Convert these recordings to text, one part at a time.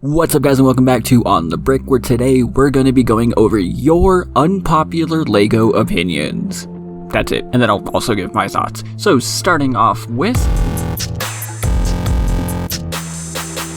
What's up guys and welcome back to On The Brick, where today we're going to be going over your unpopular LEGO opinions. That's it, and then I'll also give my thoughts. So starting off with...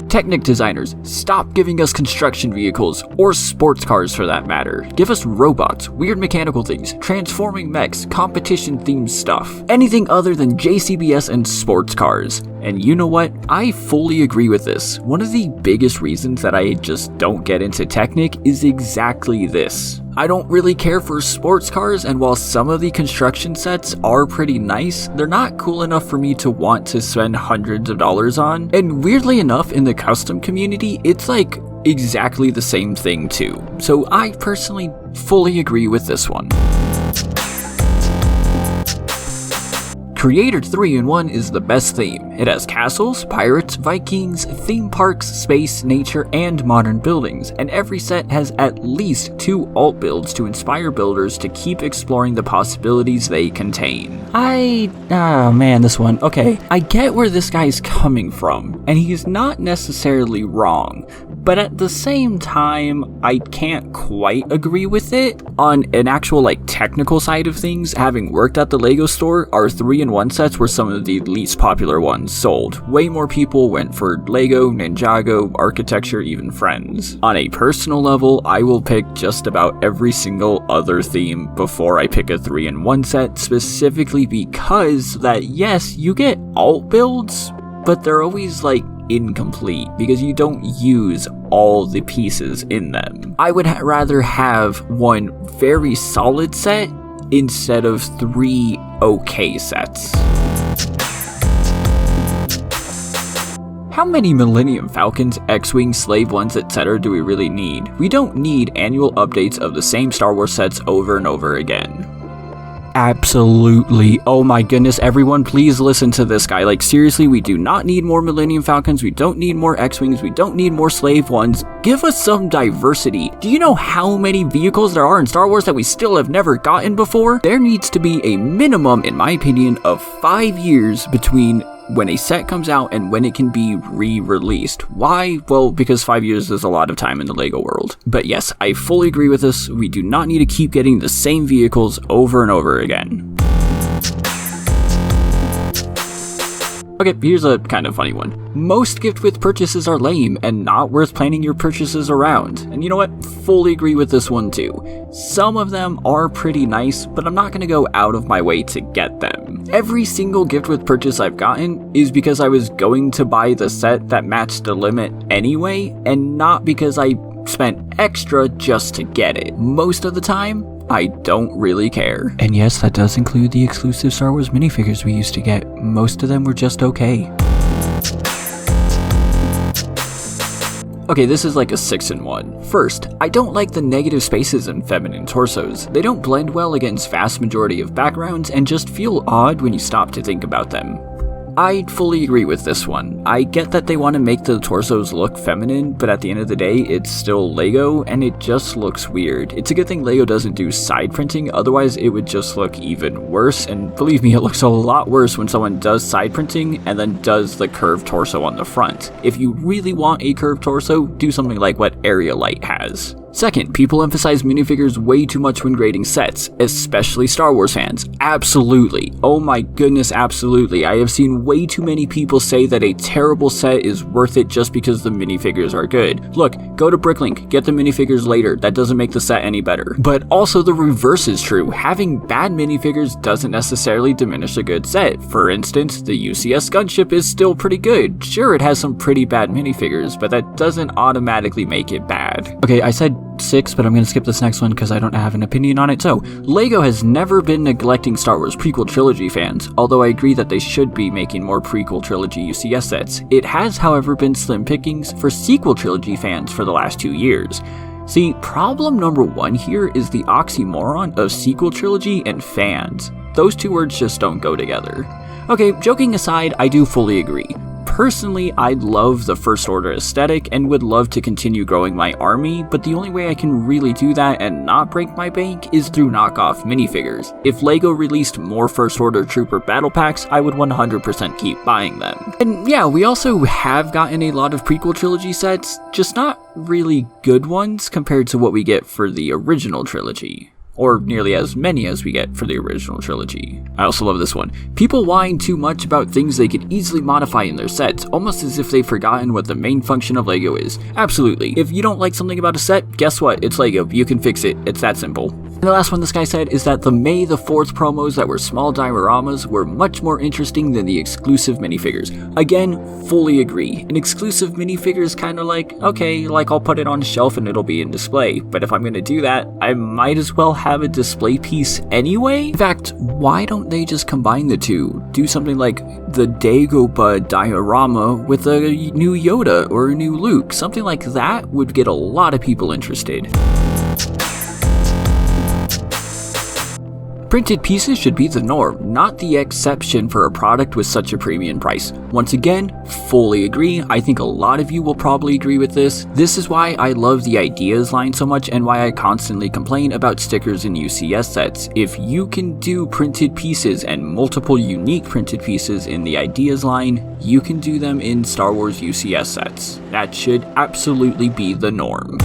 Technic designers, stop giving us construction vehicles, or sports cars for that matter. Give us robots, weird mechanical things, transforming mechs, competition-themed stuff. Anything other than JCBS and sports cars. And you know what? I fully agree with this. One of the biggest reasons that I just don't get into Technic is exactly this. I don't really care for sports cars, and while some of the construction sets are pretty nice, they're not cool enough for me to want to spend hundreds of dollars on. And weirdly enough, in the custom community, it's like exactly the same thing too. So I personally fully agree with this one. Creator 3-in-1 is the best theme. It has castles, pirates, Vikings, theme parks, space, nature, and modern buildings, and every set has at least 2 alt builds to inspire builders to keep exploring the possibilities they contain. Oh man, this one. Okay, I get where this guy's coming from, and he's not necessarily wrong, but at the same time, I can't quite agree with it. On an actual technical side of things, having worked at the LEGO store, our 3-in-1 sets were some of the least popular ones sold. Way more people went for LEGO, Ninjago, architecture, even Friends. On a personal level, I will pick just about every single other theme before I pick a 3-in-1 set, specifically because that yes, you get alt builds, but they're always incomplete because you don't use all the pieces in them. I would rather have one very solid set instead of 3 okay sets. How many Millennium Falcons, X-Wings, Slave Ones, etc. do we really need? We don't need annual updates of the same Star Wars sets over and over again. Absolutely. Oh my goodness, everyone, please listen to this guy. Seriously, we do not need more Millennium Falcons, we don't need more X-Wings, we don't need more Slave Ones. Give us some diversity. Do you know how many vehicles there are in Star Wars that we still have never gotten before? There needs to be a minimum, in my opinion, of 5 years between when a set comes out and when it can be re-released. Why? Well, because 5 years is a lot of time in the LEGO world. But yes, I fully agree with this. We do not need to keep getting the same vehicles over and over again. Okay, here's a kind of funny one. Most gift with purchases are lame and not worth planning your purchases around. And you know what? Fully agree with this one too. Some of them are pretty nice, but I'm not going to go out of my way to get them. Every single gift with purchase I've gotten is because I was going to buy the set that matched the limit anyway, and not because I spent extra just to get it. Most of the time, I don't really care. And yes, that does include the exclusive Star Wars minifigures we used to get. Most of them were just okay. Okay, this is like a 6-in-1. First, I don't like the negative spaces in feminine torsos. They don't blend well against vast majority of backgrounds and just feel odd when you stop to think about them. I fully agree with this one. I get that they want to make the torsos look feminine, but at the end of the day, it's still LEGO, and it just looks weird. It's a good thing LEGO doesn't do side printing, otherwise it would just look even worse, and believe me, it looks a lot worse when someone does side printing and then does the curved torso on the front. If you really want a curved torso, do something like what Area Light has. Second, people emphasize minifigures way too much when grading sets, especially Star Wars fans. Absolutely. Oh my goodness, absolutely. I have seen way too many people say that a terrible set is worth it just because the minifigures are good. Look, go to Bricklink, get the minifigures later. That doesn't make the set any better. But also the reverse is true. Having bad minifigures doesn't necessarily diminish a good set. For instance, the UCS gunship is still pretty good. Sure, it has some pretty bad minifigures, but that doesn't automatically make it bad. Okay, I said 6, but I'm going to skip this next one because I don't have an opinion on it. So, LEGO has never been neglecting Star Wars prequel trilogy fans, although I agree that they should be making more prequel trilogy UCS sets. It has, however, been slim pickings for sequel trilogy fans for the last 2 years. See, problem number 1 here is the oxymoron of sequel trilogy and fans. Those two words just don't go together. Okay, joking aside, I do fully agree. Personally, I love the First Order aesthetic and would love to continue growing my army, but the only way I can really do that and not break my bank is through knockoff minifigures. If LEGO released more First Order Trooper battle packs, I would 100% keep buying them. And yeah, we also have gotten a lot of prequel trilogy sets, just not really good ones compared to what we get for the original trilogy. Or nearly as many as we get for the original trilogy. I also love this one. People whine too much about things they could easily modify in their sets, almost as if they've forgotten what the main function of LEGO is. Absolutely. If you don't like something about a set, guess what? It's LEGO. You can fix it. It's that simple. And the last one this guy said is that the May the 4th promos that were small dioramas were much more interesting than the exclusive minifigures. Again, fully agree. An exclusive minifigure is kind of like, okay, like I'll put it on a shelf and it'll be in display. But if I'm gonna do that, I might as well have a display piece anyway? In fact, why don't they just combine the two? Do something like the Dagobah diorama with a new Yoda or a new Luke. Something like that would get a lot of people interested. Printed pieces should be the norm, not the exception for a product with such a premium price. Once again, fully agree. I think a lot of you will probably agree with this. This is why I love the ideas line so much and why I constantly complain about stickers in UCS sets. If you can do printed pieces and multiple unique printed pieces in the ideas line, you can do them in Star Wars UCS sets. That should absolutely be the norm.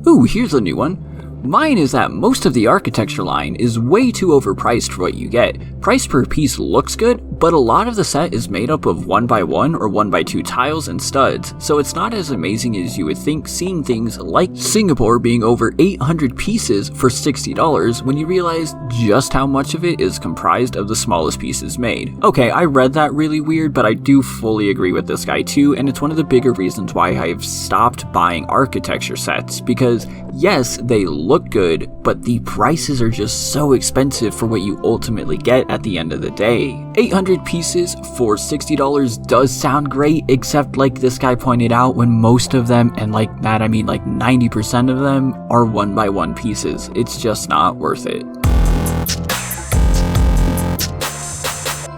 Ooh, here's a new one. Mine is that most of the architecture line is way too overpriced for what you get. Price per piece looks good, but a lot of the set is made up of 1x1 or 1x2 tiles and studs, so it's not as amazing as you would think seeing things like Singapore being over 800 pieces for $60 when you realize just how much of it is comprised of the smallest pieces made. Okay, I read that really weird, but I do fully agree with this guy too, and it's one of the bigger reasons why I've stopped buying architecture sets, because yes, they look good, but the prices are just so expensive for what you ultimately get at the end of the day. 800 pieces for $60 does sound great, except like this guy pointed out, when most of them, and like that I mean like 90% of them, are 1x1 pieces. It's just not worth it.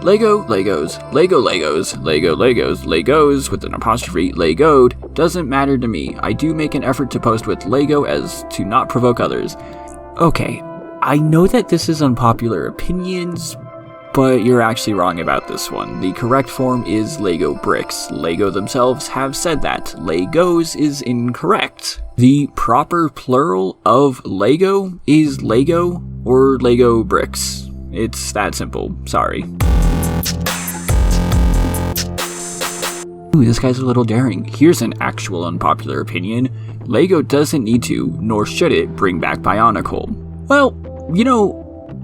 Lego, Legos, Lego, Legos, Lego, Legos, Legos with an apostrophe, Legoed, doesn't matter to me. I do make an effort to post with Lego as to not provoke others. Okay, I know that this is unpopular opinions, but you're actually wrong about this one. The correct form is Lego bricks. Lego themselves have said that. Legos is incorrect. The proper plural of Lego is Lego or Lego bricks. It's that simple, sorry. Ooh, this guy's a little daring. Here's an actual unpopular opinion. LEGO doesn't need to, nor should it, bring back Bionicle. Well, you know,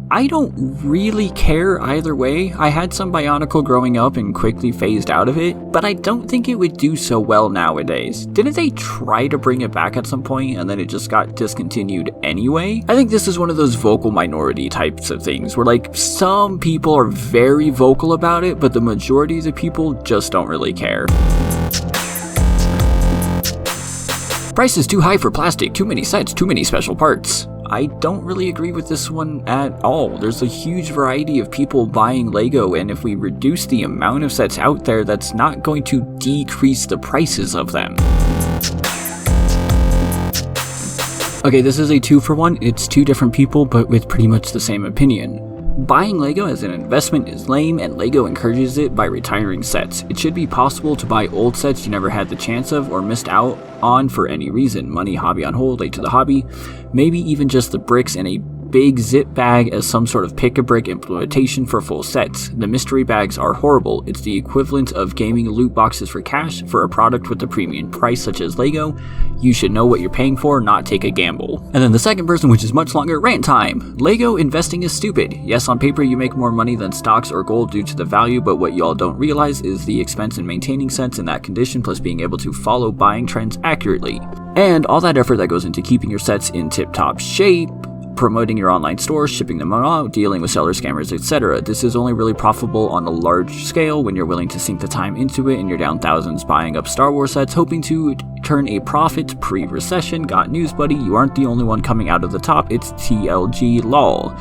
I don't really care either way. I had some Bionicle growing up and quickly phased out of it, but I don't think it would do so well nowadays. Didn't they try to bring it back at some point and then it just got discontinued anyway? I think this is one of those vocal minority types of things where like some people are very vocal about it, but the majority of the people just don't really care. Price is too high for plastic, too many sets, too many special parts. I don't really agree with this one at all. There's a huge variety of people buying LEGO, and if we reduce the amount of sets out there, that's not going to decrease the prices of them. Okay, this is a 2-for-1. It's two different people, but with pretty much the same opinion. Buying LEGO as an investment is lame, and LEGO encourages it by retiring sets. It should be possible to buy old sets you never had the chance of or missed out on for any reason. Money, hobby on hold, late to the hobby. Maybe even just the bricks in a big zip bag as some sort of pick-a-brick implementation for full sets. The mystery bags are horrible. It's the equivalent of gaming loot boxes for cash for a product with a premium price such as LEGO. You should know what you're paying for, not take a gamble. And then the second person, which is much longer, rant time. LEGO investing is stupid. Yes, on paper you make more money than stocks or gold due to the value, but what y'all don't realize is the expense in maintaining sets in that condition plus being able to follow buying trends accurately. And all that effort that goes into keeping your sets in tip-top shape, promoting your online store, shipping them out, dealing with seller scammers, etc. This is only really profitable on a large scale when you're willing to sink the time into it and you're down thousands buying up Star Wars sets hoping to turn a profit pre-recession. Got news, buddy, you aren't the only one coming out of the top. It's TLG lol.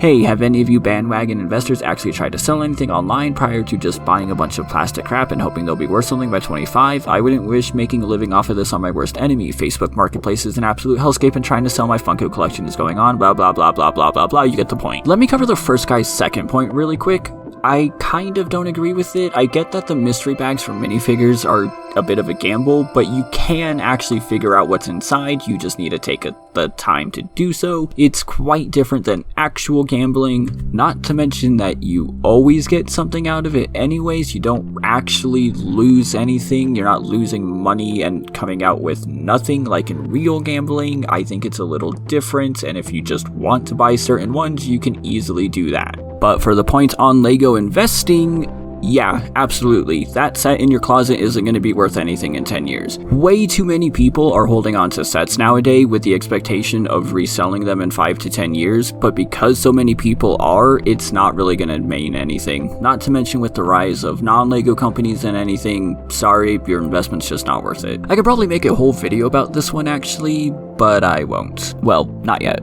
Hey, have any of you bandwagon investors actually tried to sell anything online prior to just buying a bunch of plastic crap and hoping they'll be worth something by 25? I wouldn't wish making a living off of this on my worst enemy. Facebook Marketplace is an absolute hellscape and trying to sell my Funko collection is going on, blah blah blah blah blah blah blah, you get the point. Let me cover the first guy's second point really quick. I kind of don't agree with it. I get that the mystery bags for minifigures are a bit of a gamble, but you can actually figure out what's inside, you just need to take the time to do so. It's quite different than actual gambling, not to mention that you always get something out of it anyways. You don't actually lose anything, you're not losing money and coming out with nothing like in real gambling. I think it's a little different, and if you just want to buy certain ones, you can easily do that. But for the point on LEGO investing, yeah, absolutely. That set in your closet isn't going to be worth anything in 10 years. Way too many people are holding on to sets nowadays with the expectation of reselling them in 5 to 10 years, but because so many people are, it's not really going to mean anything. Not to mention with the rise of non-LEGO companies and anything, sorry, your investment's just not worth it. I could probably make a whole video about this one actually, but I won't. Well, not yet.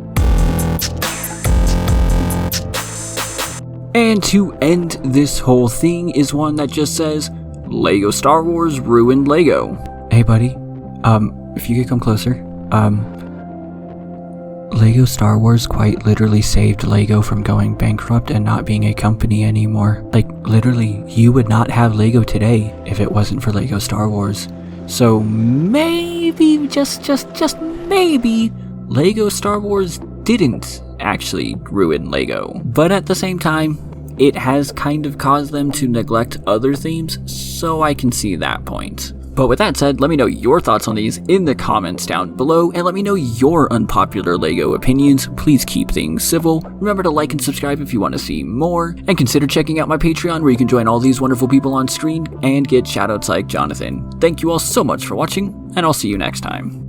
And to end this whole thing is one that just says, LEGO Star Wars ruined LEGO. Hey buddy, if you could come closer, LEGO Star Wars quite literally saved LEGO from going bankrupt and not being a company anymore. Like, literally, you would not have LEGO today if it wasn't for LEGO Star Wars. So maybe, just maybe, LEGO Star Wars didn't actually ruin LEGO. But at the same time, it has kind of caused them to neglect other themes, so I can see that point. But with that said, let me know your thoughts on these in the comments down below, and let me know your unpopular LEGO opinions. Please keep things civil. Remember to like and subscribe if you want to see more, and consider checking out my Patreon where you can join all these wonderful people on screen and get shoutouts like Jonathan. Thank you all so much for watching, and I'll see you next time.